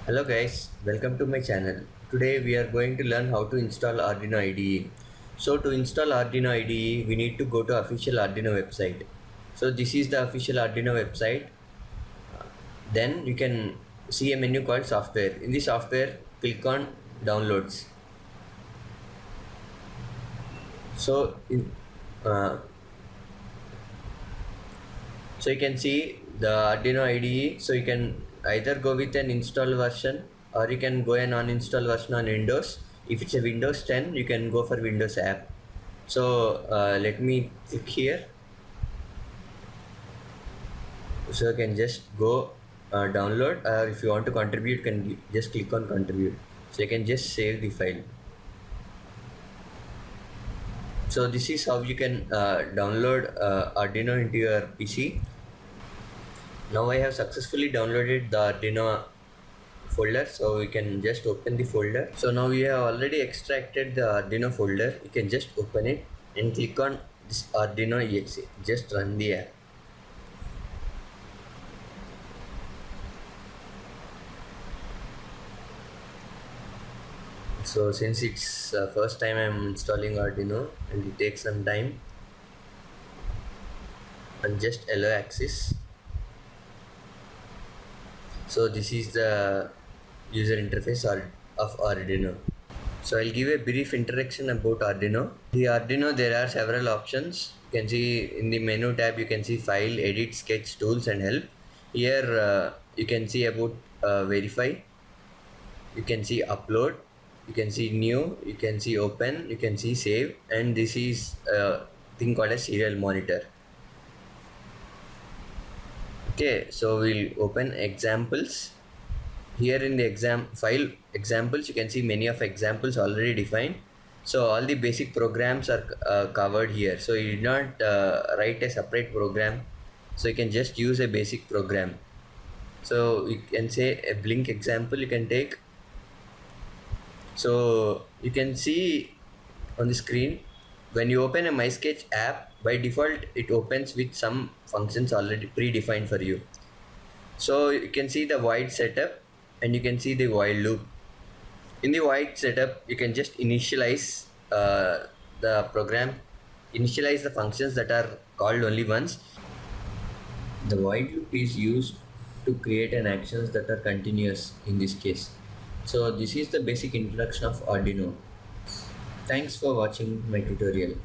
Hello guys, welcome to my channel. Today we are going to learn how to install Arduino IDE. So to install Arduino IDE, we need to go to official Arduino website. So this is the official Arduino website. Then you can see a menu called software. In the software, click on downloads. So uh, so you can see the Arduino IDE. So you can either go with an install version or you can go an uninstall version on Windows. If it's a Windows 10, you can go for Windows app. So let me click here. So you can just go download, or if you want to contribute, you can just click on contribute. So you can just save the file. So this is how you can download Arduino into your PC. Now I have successfully downloaded the Arduino folder, so we can just open the folder. So now we have already extracted the Arduino folder. You can just open it and click on this Arduino exe. Just run the app. So since it's first time I'm installing Arduino and it takes some time, and just allow access. So this is the user interface of Arduino. So I'll give a brief introduction about Arduino. The Arduino, there are several options. You can see in the menu tab, you can see file, edit, sketch, tools and help. Here you can see about verify. You can see upload. You can see new. You can see open. You can see save. And this is a thing called a serial monitor. Okay, so we'll open examples. Here in the file examples, you can see many of examples already defined. So all the basic programs are covered here. So you did not write a separate program. So you can just use a basic program. So you can say a blink example you can take. So you can see on the screen, when you open a MySketch app, by default it opens with some functions already predefined for you. So you can see the void setup and you can see the while loop. In the void setup, you can just initialize the program, initialize the functions that are called only once. The void loop is used to create an actions that are continuous in this case. So this is the basic introduction of Arduino. Thanks for watching my tutorial.